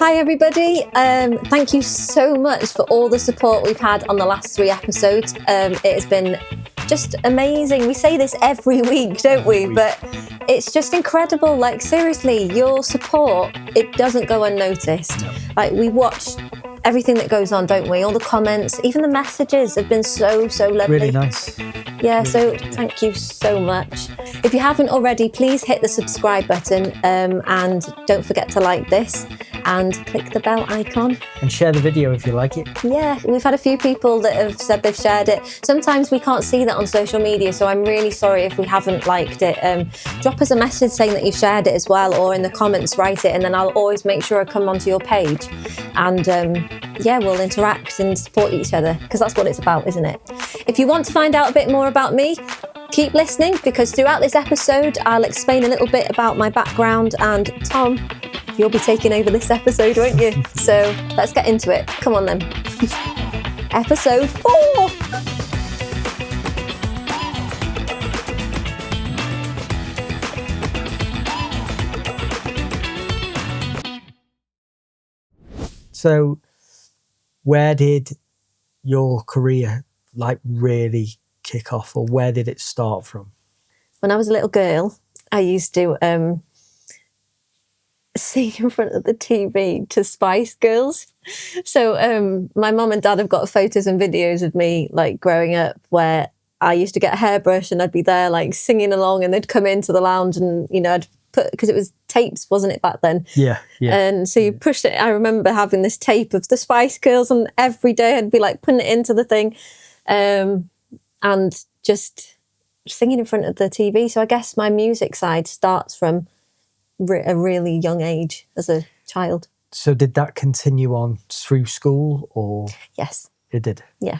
Hi everybody, thank you so much for all the support we've had on the last 3 episodes. It has been just amazing. We say this every week, don't we? But it's just incredible. Like, seriously, your support, it doesn't go unnoticed. No. Like, we watch everything that goes on, don't we? All the comments, even the messages have been so lovely. Really nice. Yeah, so thank you so much. If you haven't already, please hit the subscribe button and don't forget to like this and click the bell icon. And share the video if you like it. Yeah, we've had a few people that have said they've shared it. Sometimes we can't see that on social media, so I'm really sorry if we haven't liked it. Drop us a message saying that you've shared it as well, or in the comments write it, and then I'll always make sure I come onto your page. And yeah, we'll interact and support each other, because that's what it's about, isn't it? If you want to find out a bit more about me, keep listening, because throughout this episode I'll explain a little bit about my background, and Tom, you'll be taking over this episode, won't you? So let's get into it. Come on then. Episode 4. So where did your career like really kick off, or where did it start from? When I was a little girl, I used to sing in front of the TV to Spice Girls. So my mum and dad have got photos and videos of me like growing up, where I used to get a hairbrush and I'd be there like singing along, and they'd come into the lounge and, you know, I'd put, because it was tapes, wasn't it, back then? Yeah. And so you pushed it. I remember having this tape of the Spice Girls, and every day I'd be like putting it into the thing and just singing in front of the TV. So I guess my music side starts from a really young age as a child. So did that continue on through school, or? Yes. It did? Yeah.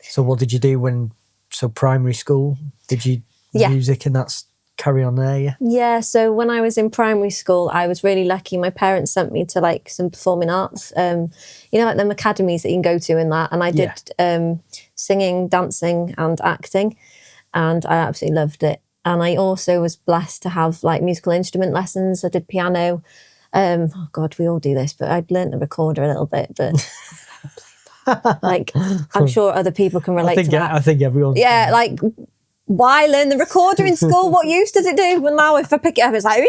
So what did you do so primary school, did you music and that's carry on there, yeah? Yeah, so when I was in primary school, I was really lucky. My parents sent me to like some performing arts, you know, like them academies that you can go to in that. And I did singing, dancing and acting, and I absolutely loved it. And I also was blessed to have like musical instrument lessons. I did piano. Oh God, we all do this, but I'd learnt the recorder a little bit, but like I'm sure other people can relate to that. I think everyone. Yeah, like why learn the recorder in school? What use does it do? Well, now if I pick it up, it's like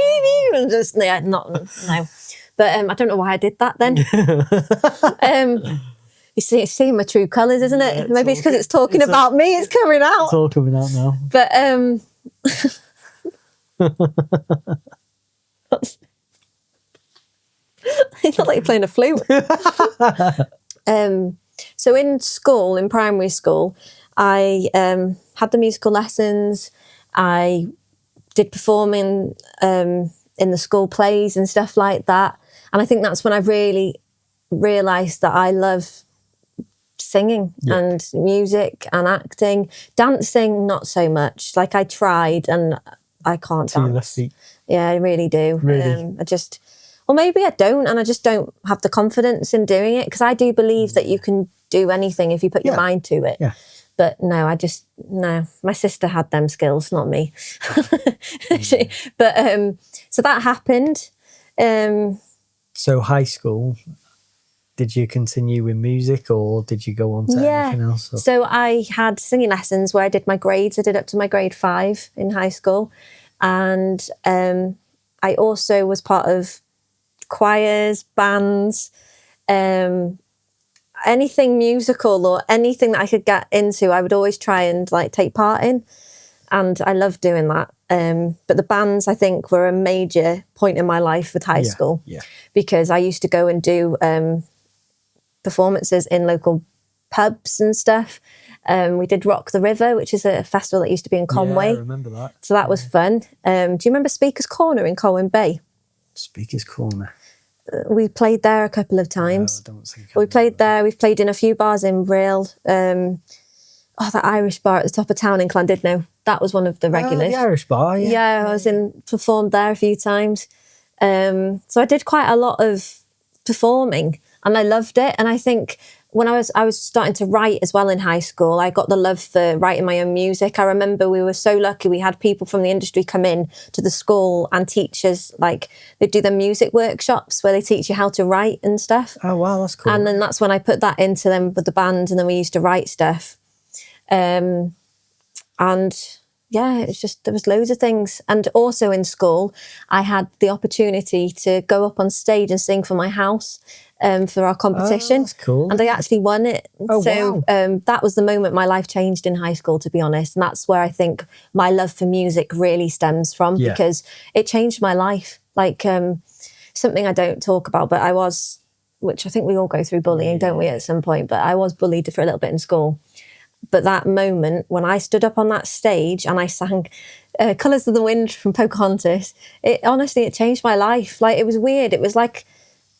and just no. But I don't know why I did that then. You see, it's seeing my true colours, isn't it? Yeah, maybe it's because it's talking about me. It's coming out. It's all coming out now. But it's not like you're playing a flute. So in school, in primary school, I had the musical lessons. I did performing in the school plays and stuff like that. And I think that's when I really realised that I love singing and music and acting. Dancing, not so much. Like I tried and I can't dance. Yeah, I really do. Really? Or maybe I don't, and I just don't have the confidence in doing it, because I do believe that you can do anything if you put your mind to it. Yeah. But no, my sister had them skills, not me. But so that happened. So high school, did you continue with music, or did you go on to anything else? Or? So I had singing lessons where I did my grades. I did up to my grade 5 in high school. And I also was part of choirs, bands, anything musical or anything that I could get into, I would always try and like take part in. And I loved doing that. But the bands, I think, were a major point in my life with high school, because I used to go and do performances in local pubs and stuff. We did Rock the River, which is a festival that used to be in Conway. Yeah, I remember that. So that was fun. Do you remember Speaker's Corner in Colwyn Bay? Speaker's Corner. We played there a couple of times. No, I don't think we played there. We've played in a few bars in Brill. That Irish bar at the top of town in Llandudno. That was one of the regulars. The Irish bar, yeah. Yeah, I performed there a few times. So I did quite a lot of performing, and I loved it. And I think when I was starting to write as well in high school, I got the love for writing my own music. I remember we were so lucky. We had people from the industry come in to the school and teach us, like, they do the music workshops where they teach you how to write and stuff. Oh, wow, that's cool. And then that's when I put that into them with the band, and then we used to write stuff. And yeah, it's just, there was loads of things. And also in school, I had the opportunity to go up on stage and sing for my house for our competition. Oh, that's cool. And I actually won it. Oh, so wow. that was the moment my life changed in high school, to be honest. And that's where I think my love for music really stems from, because it changed my life. Like something I don't talk about, but I was, which I think we all go through bullying, don't we, at some point? But I was bullied for a little bit in school. But that moment when I stood up on that stage and I sang Colours of the Wind from Pocahontas, it changed my life. Like, it was weird. It was like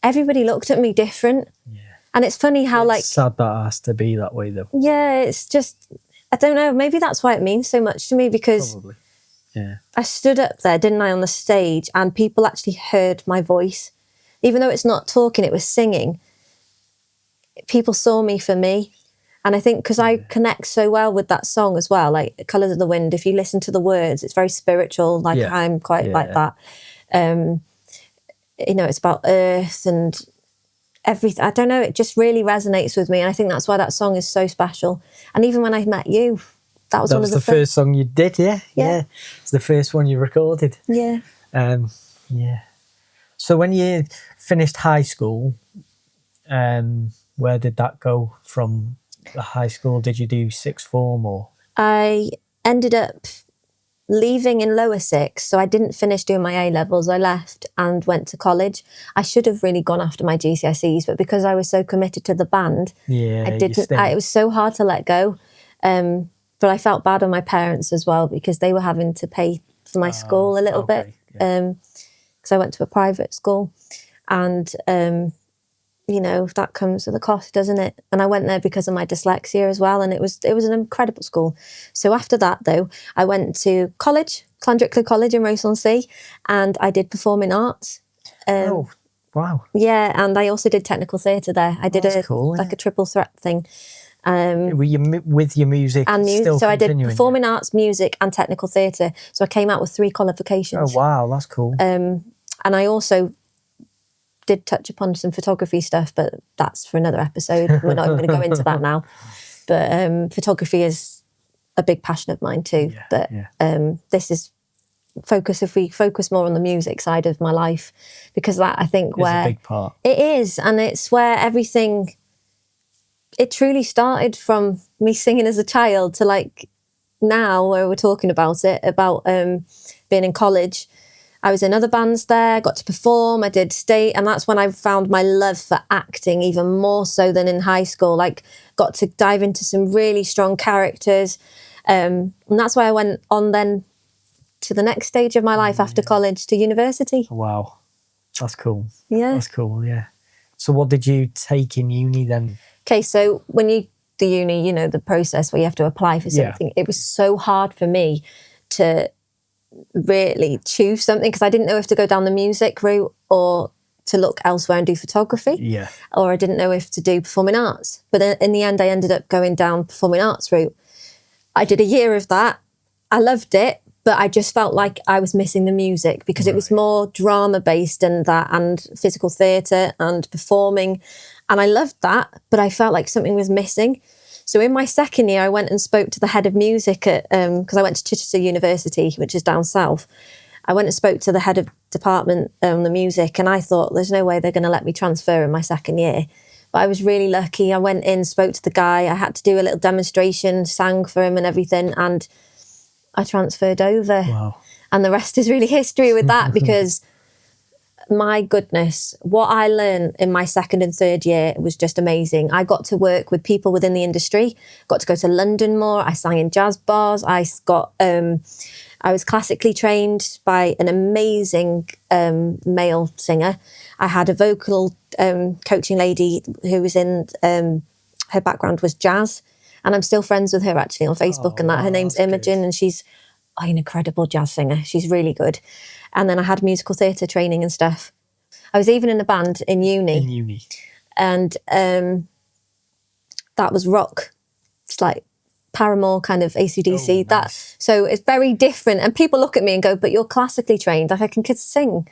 everybody looked at me different. Yeah. And it's funny how, it's sad that it has to be that way, though. Yeah, it's just, I don't know, maybe that's why it means so much to me, because probably. Yeah. I stood up there, didn't I, on the stage, and people actually heard my voice. Even though it's not talking, it was singing. People saw me for me. And I think because I connect so well with that song as well, like Colours of the Wind, if you listen to the words, it's very spiritual. Like I'm quite like that. You know, it's about earth and everything. I don't know, it just really resonates with me. And I think that's why that song is so special. And even when I met you, that was one of the first song you did, yeah? It's the first one you recorded. Yeah. Yeah. So when you finished high school, where did that go from? The high school, did you do sixth form or? I ended up leaving in lower six, so I didn't finish doing my A-levels. I left and went to college. I should have really gone after my GCSEs, but because I was so committed to the band, I didn't. It was so hard to let go. But I felt bad on my parents as well, because they were having to pay for my school a little bit, because I went to a private school, and you know, that comes with a cost, doesn't it? And I went there because of my dyslexia as well, and it was an incredible school. So after that, though, I went to college, Llandricklad College in Roseland, and I did performing arts. Oh, wow! Yeah, and I also did technical theatre there. I did a triple threat thing. Were you with your music and still so continuing? I did performing arts, music, and technical theatre. So I came out with 3 qualifications. Oh wow, that's cool. And I also did touch upon some photography stuff, but that's for another episode. We're not even going to go into that now. But photography is a big passion of mine too. This is if we focus more on the music side of my life, because that, I think, is a big part. It is, and it's where everything, it truly started from me singing as a child to like now, where we're talking about it, about being in college. I was in other bands there, got to perform, I did state, and that's when I found my love for acting even more so than in high school. Like, got to dive into some really strong characters. And that's why I went on then to the next stage of my life after college, to university. Wow. That's cool. Yeah. That's cool, yeah. So what did you take in uni then? Okay, so when you do uni, you know, the process where you have to apply for something, it was so hard for me to really choose something, because I didn't know if to go down the music route or to look elsewhere and do photography, or I didn't know if to do performing arts. But in the end, I ended up going down performing arts route. I did a year of that. I loved it, but I just felt like I was missing the music, because it was more drama based and physical theatre and performing, and I loved that, but I felt like something was missing. So in my second year, I went and spoke to the head of music at, because I went to Chichester University, which is down south. I went and spoke to the head of department on the music, and I thought, there's no way they're going to let me transfer in my second year. But I was really lucky. I went in, spoke to the guy. I had to do a little demonstration, sang for him and everything, and I transferred over. Wow. And the rest is really history with that, because my goodness, what I learned in my second and third year was just amazing. I got to work with people within the industry, got to go to London more. I sang in jazz bars. I was classically trained by an amazing male singer. I had a vocal coaching lady who was in, her background was jazz. And I'm still friends with her actually on Facebook and that. Her name's Imogen, and she's an incredible jazz singer. She's really good. And then I had musical theatre training and stuff. I was even in a band in uni. In uni. And that was rock. It's like Paramore, kind of AC/DC. Oh, nice. So it's very different. And people look at me and go, but you're classically trained. Like, I can sing.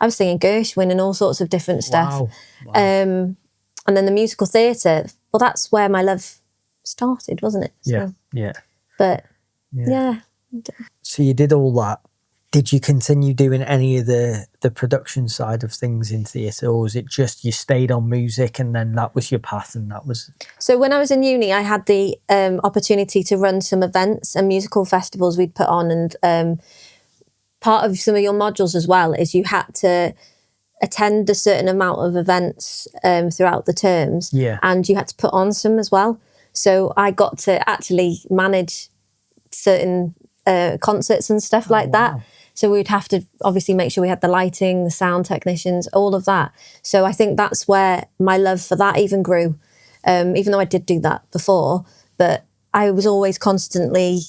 I was singing Gershwin and all sorts of different stuff. Wow. And then the musical theatre, well, that's where my love started, wasn't it? So, Yeah. But yeah. So you did all that. Did you continue doing any of the production side of things in theatre, or was it just you stayed on music and then that was your path and that was... So when I was in uni, I had the opportunity to run some events and musical festivals we'd put on, and part of some of your modules as well is you had to attend a certain amount of events throughout the terms, and you had to put on some as well. So I got to actually manage certain concerts and stuff like that. So we'd have to obviously make sure we had the lighting, the sound technicians, all of that. So I think that's where my love for that even grew, even though I did do that before. But I was always constantly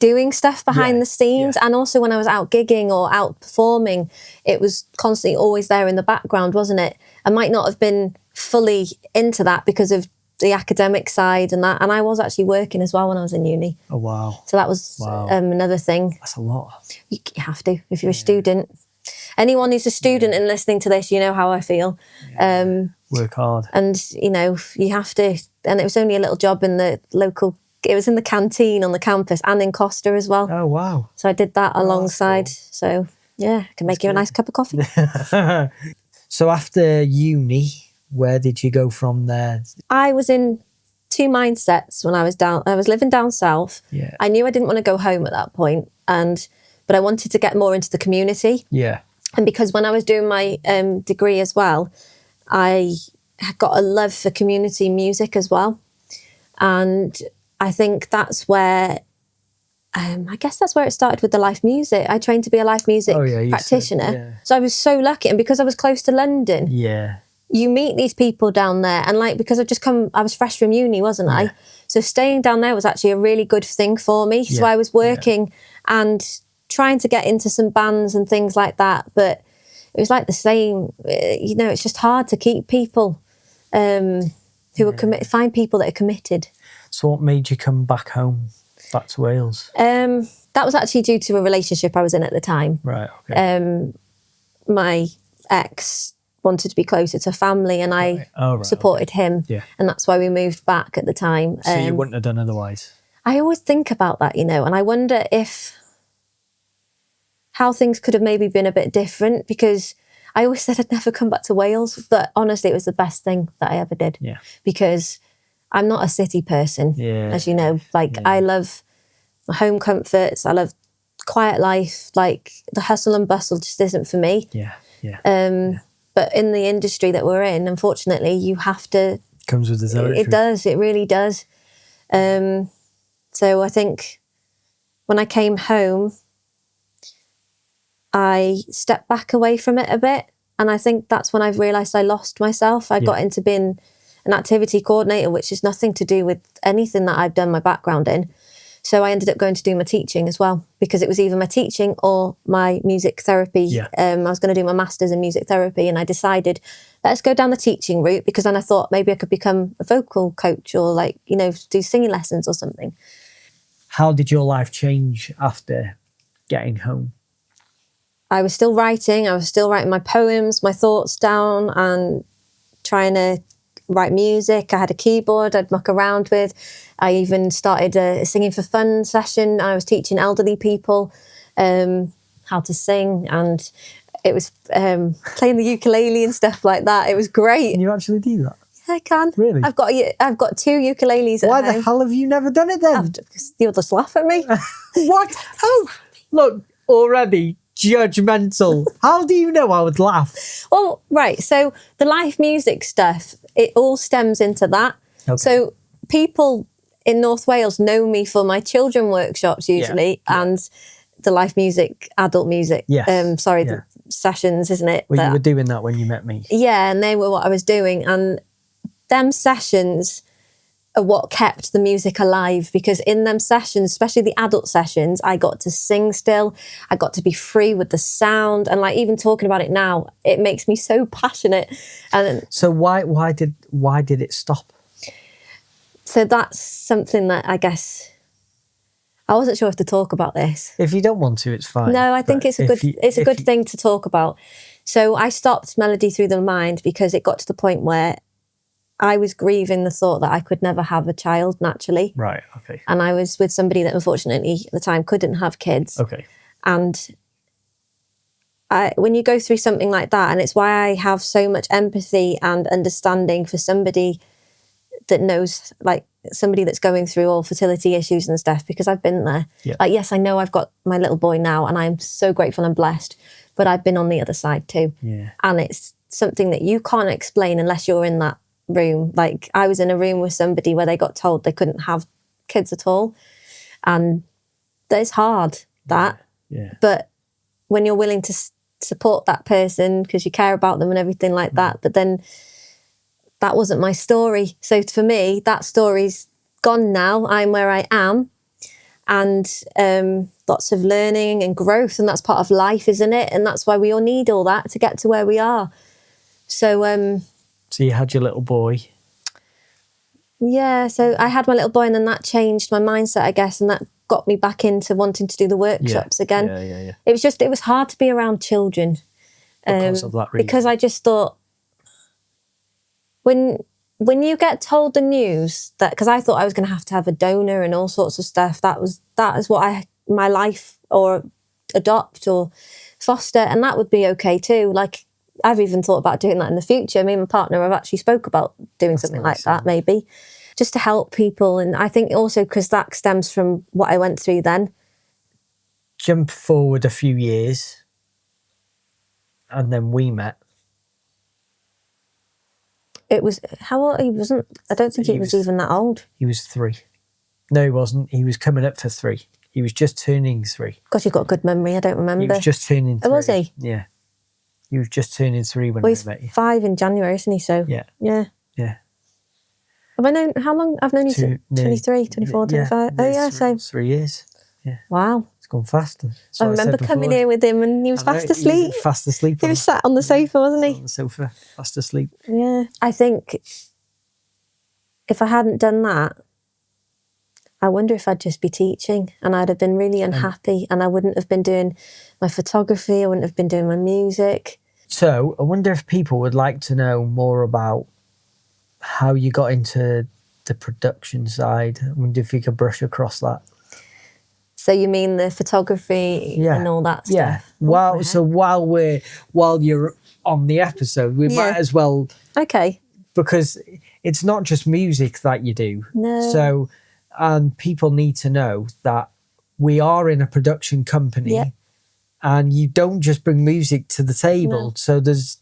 doing stuff behind the scenes. And also when I was out gigging or out performing, it was constantly always there in the background, wasn't it? I might not have been fully into that because of the academic side and that. And I was actually working as well when I was in uni. Oh, wow. So that was another thing. That's a lot. You have to, if you're a student. Anyone who's a student and listening to this, you know how I feel. Work hard. And, you know, you have to. And it was only a little job in the local, it was in the canteen on the campus and in Costa as well. Oh, wow. So I did that alongside. Cool. So, yeah, I can make you a nice cup of coffee. So after uni, where did you go from there? I was in two mindsets when I was down. I was living down south. Yeah. I knew I didn't want to go home at that point, but I wanted to get more into the community. Yeah. And because when I was doing my degree as well, I had got a love for community music as well. And I think that's where, I guess that's where it started with the live music. I trained to be a live music practitioner. So I was so lucky. And because I was close to London, you meet these people down there. And like, because I was fresh from uni, wasn't I? So staying down there was actually a really good thing for me. So I was working and trying to get into some bands and things like that. But it was like the same, you know, it's just hard to keep people who are find people that are committed. So what made you come back home, back to Wales? That was actually due to a relationship I was in at the time. Right, okay. My ex wanted to be closer to family and I supported him. Yeah. And that's why we moved back at the time. So you wouldn't have done otherwise? I always think about that, you know, and I wonder how things could have maybe been a bit different, because I always said I'd never come back to Wales, but honestly, it was the best thing that I ever did. Yeah. Because I'm not a city person, as you know. Like, I love my home comforts. I love quiet life. Like, the hustle and bustle just isn't for me. But in the industry that we're in, unfortunately, you have to... Comes with the territory. It does. It really does. So I think when I came home, I stepped back away from it a bit. And I think that's when I realised I lost myself. I got into being an activity coordinator, which is nothing to do with anything that I've done my background in. So I ended up going to do my teaching as well, because it was either my teaching or my music therapy. I was going to do my master's in music therapy, and I decided, let's go down the teaching route, because then I thought maybe I could become a vocal coach or, like, you know, do singing lessons or something. How did your life change after getting home? I was still writing. I was still writing my poems, my thoughts down, and trying to write music. I had a keyboard I'd muck around with. I even started a singing for fun session. I was teaching elderly people how to sing, and it was playing the ukulele and stuff like that. It was great. Can you actually do that? I can. Really? I've got two ukuleles at Why home. the hell have you never done it then? Because you'll just laugh at me. What? Oh, look, already judgmental. How do you know I would laugh? Well, right. So the live music stuff, it all stems into that. Okay. So people in North Wales know me for my children workshops usually, and the live music, adult music. The sessions, isn't it? Well, you were doing that when you met me. Yeah, and they were what I was doing, and them sessions are what kept the music alive, because in them sessions, especially the adult sessions, I got to sing still. I got to be free with the sound, and like even talking about it now, it makes me so passionate. And so why did it stop? So that's something that I guess I wasn't sure if to talk about this. If you don't want to, it's fine. No, I think it's a good thing to talk about. So I stopped Melody Through the Mind because it got to the point where I was grieving the thought that I could never have a child naturally. Right, okay. And I was with somebody that unfortunately at the time couldn't have kids. Okay. And when you go through something like that, and it's why I have so much empathy and understanding for somebody that knows, like somebody that's going through all fertility issues and stuff, because I've been there. Yeah. Like, yes, I know I've got my little boy now and I'm so grateful and blessed, but I've been on the other side too. Yeah. And it's something that you can't explain unless you're in that room. Like I was in a room with somebody where they got told they couldn't have kids at all. And that is hard, that. Yeah. But when you're willing to support that person because you care about them and everything like that, but then that wasn't my story. So for me, that story's gone now. I'm where I am, and lots of learning and growth, and that's part of life, isn't it? And that's why we all need all that to get to where we are. So so you had your little boy. Yeah, so I had my little boy, and then that changed my mindset, I guess, and that got me back into wanting to do the workshops again. Yeah. It was hard to be around children Because of that reason. because I just thought when you get told the news that, because I thought I was going to have a donor and all sorts of stuff, that is what my life, or adopt or foster, and that would be okay too. Like I've even thought about doing that in the future. Me and my partner have actually spoke about doing something like that, maybe, just to help people. And I think also because that stems from what I went through then. Jump forward a few years, and then we met. It was, how old? I don't think he was even that old. He was 3. No, he wasn't. He was coming up for 3. He was just turning 3. God, you've got a good memory. I don't remember. He was just turning 3. Oh, was he? Yeah. He was just turning 3 when Well, I he's met you. 5 in January, isn't he? So, Yeah. Yeah. Yeah. Have I known, how long? I've known you since 23, 24, 25. Oh, yeah, so. 3 years. Yeah. Wow. It's gone faster. I remember coming here with him and he was fast asleep. He was fast asleep. He was sat on the sofa, wasn't he? On the sofa, fast asleep. Yeah. I think if I hadn't done that, I wonder if I'd just be teaching, and I'd have been really unhappy, and I wouldn't have been doing my photography, I wouldn't have been doing my music. So I wonder if people would like to know more about how you got into the production side. I wonder if you could brush across that. So you mean the photography and all that stuff? Yeah. Wow. So while you're on the episode, we might as well. Okay. Because it's not just music that you do. No. So, and people need to know that we are in a production company, and you don't just bring music to the table. No. So there's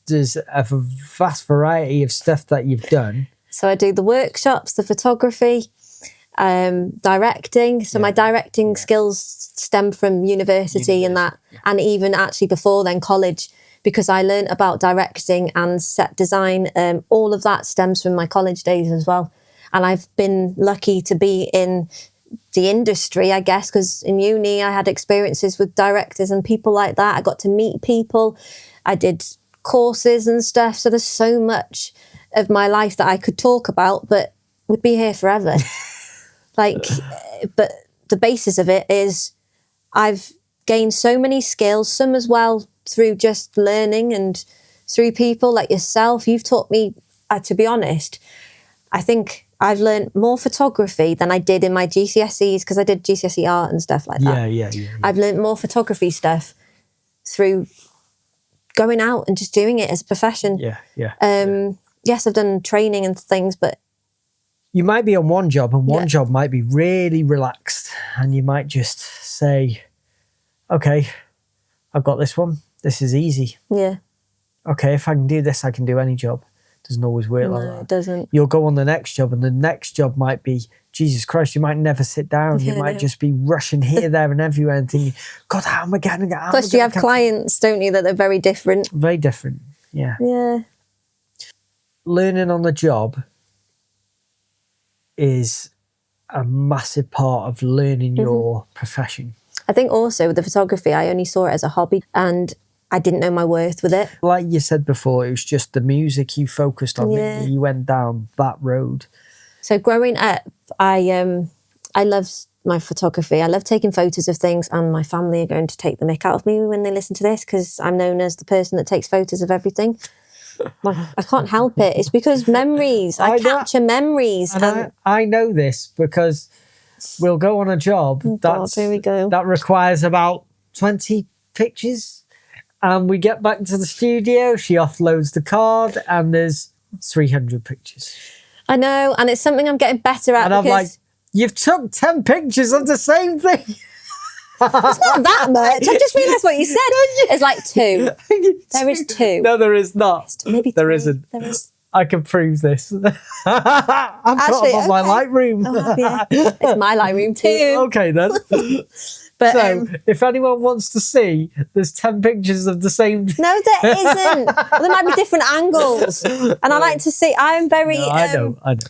a vast variety of stuff that you've done. So I do the workshops, the photography, directing. So my directing skills stem from university and that, and even actually before then college, because I learned about directing and set design. All of that stems from my college days as well. And I've been lucky to be in the industry, I guess, because in uni I had experiences with directors and people like that. I got to meet people. I did courses and stuff. So there's so much of my life that I could talk about, but would be here forever. But the basis of it is I've gained so many skills, some as well through just learning and through people like yourself. You've taught me, to be honest, I think I've learned more photography than I did in my GCSEs, because I did GCSE art and stuff like that. Yeah. I've learned more photography stuff through going out and just doing it as a profession. Yes, I've done training and things, but you might be on one job, and one job might be really relaxed, and you might just say, okay, I've got this one. This is easy. Yeah. Okay, if I can do this, I can do any job. Doesn't always work like that. No, it doesn't. You'll go on the next job, and the next job might be, Jesus Christ, you might never sit down. You might just be rushing here, there and everywhere and thinking, God, how am I going to get out? Plus you have clients, don't you, that are very different. Very different, yeah. Yeah. Learning on the job is a massive part of learning your profession. I think also with the photography, I only saw it as a hobby and I didn't know my worth with it. Like you said before, it was just the music you focused on. Yeah. You went down that road. So growing up, I loved my photography. I love taking photos of things, and my family are going to take the mick out of me when they listen to this because I'm known as the person that takes photos of everything. Like, I can't help it. It's because memories. I capture memories. And I know this because we'll go on a job here we go. that requires about 20 pictures, and we get back to the studio, she offloads the card, and there's 300 pictures. I know, and it's something I'm getting better at. And I'm like, you've took 10 pictures of the same thing. It's not that much. I just realised what you said. It's like 2. There is 2. No, there is not. Maybe there 3. isn't. There is. I can prove this. I've got them on my Lightroom. Oh, yeah. It's my Lightroom too. Okay then. But, so, if anyone wants to see, there's 10 pictures of the same. No, there isn't. Well, there might be different angles, and I like to see. I'm very. No, I know.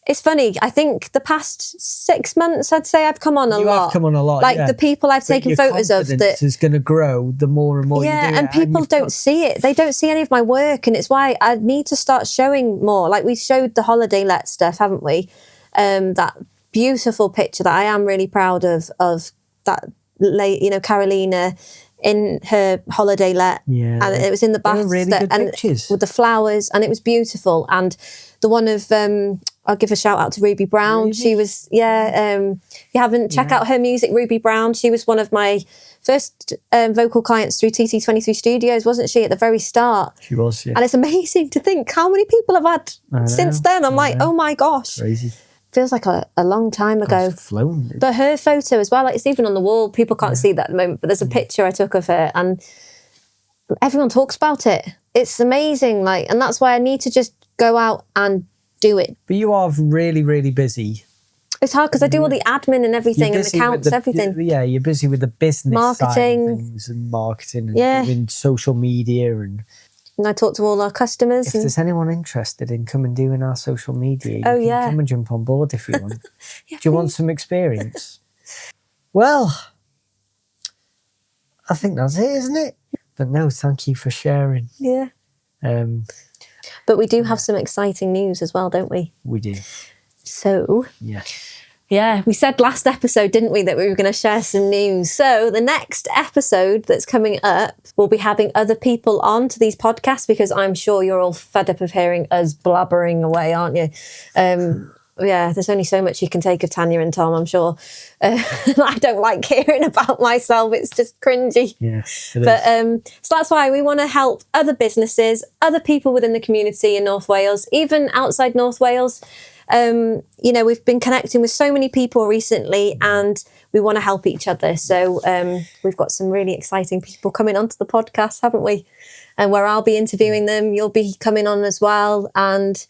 It's funny. I think the past 6 months, I'd say I've come on a lot. You have come on a lot. Like yeah. the people I've taken photos of. That is going to grow the more and more you do it. And people don't see it. They don't see any of my work, and it's why I need to start showing more. Like we showed the holiday let stuff, haven't we? That beautiful picture that I am really proud of that late, Carolina in her holiday let, and it was in the bath, really good pictures with the flowers, and it was beautiful. And the one of I'll give a shout out to Ruby Brown. Ruby? She was if you haven't, check out her music, Ruby Brown. She was one of my first vocal clients through TT23 Studios, wasn't she, at the very start? She was, yeah. And it's amazing to think how many people have had since then. I'm like, oh my gosh. Crazy. Feels like a long time ago. It's flown. But her photo as well, like it's even on the wall. People can't see that at the moment, but there's a picture I took of her, and everyone talks about it. It's amazing, and that's why I need to just go out and do it. But you are really, really busy. It's hard because I do all the admin and everything, and accounts, everything. Yeah, you're busy with the business marketing side of things, and marketing, and doing social media, and I talk to all our customers. If there's anyone interested in coming doing our social media, you can come and jump on board if you want. Do you want some experience? Well, I think that's it, isn't it? But no, thank you for sharing. Yeah. But we do have some exciting news as well, don't we? We do. So, yeah, we said last episode, didn't we, that we were going to share some news. So the next episode that's coming up, we'll be having other people on to these podcasts, because I'm sure you're all fed up of hearing us blabbering away, aren't you? There's only so much you can take of Tania and Tom, I'm sure. I don't like hearing about myself. It's just cringy. Yeah, so that's why we want to help other businesses, other people within the community in North Wales, even outside North Wales. We've been connecting with so many people recently, and we want to help each other. So we've got some really exciting people coming onto the podcast, haven't we? And where I'll be interviewing them, you'll be coming on as well. And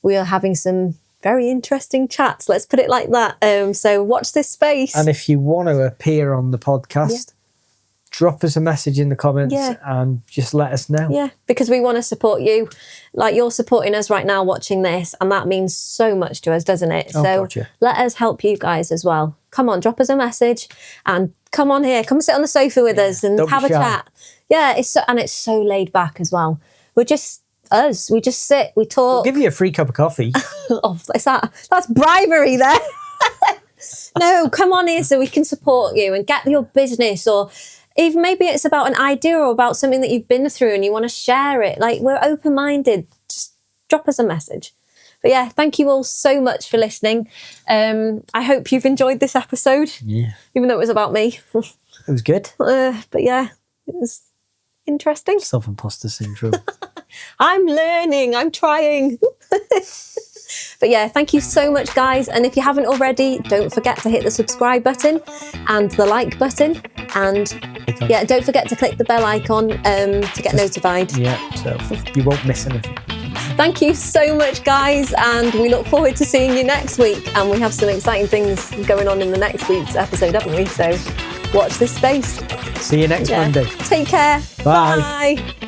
we are having some very interesting chats. Let's put it like that. So watch this space. And if you want to appear on the podcast, drop us a message in the comments and just let us know. Yeah, because we want to support you. Like, you're supporting us right now watching this, and that means so much to us, doesn't it? Let us help you guys as well. Come on, drop us a message and come on here. Come sit on the sofa with us and have a chat. Yeah, it's so laid back as well. We're just us. We just sit, we talk. We'll give you a free cup of coffee. That's bribery there. No, come on here so we can support you and get your business, or even maybe it's about an idea or about something that you've been through and you want to share it. Like, we're open-minded. Just drop us a message. But yeah, thank you all so much for listening. I hope you've enjoyed this episode. Yeah. Even though it was about me. It was good. But yeah, it was interesting. Self-imposter syndrome. I'm learning. I'm trying. But yeah, thank you so much, guys. And if you haven't already, don't forget to hit the subscribe button and the like button. And don't forget to click the bell icon to get notified. Yeah, so you won't miss anything. Thank you so much, guys. And we look forward to seeing you next week. And we have some exciting things going on in the next week's episode, haven't we? So watch this space. See you next Monday. Take care. Bye. Bye.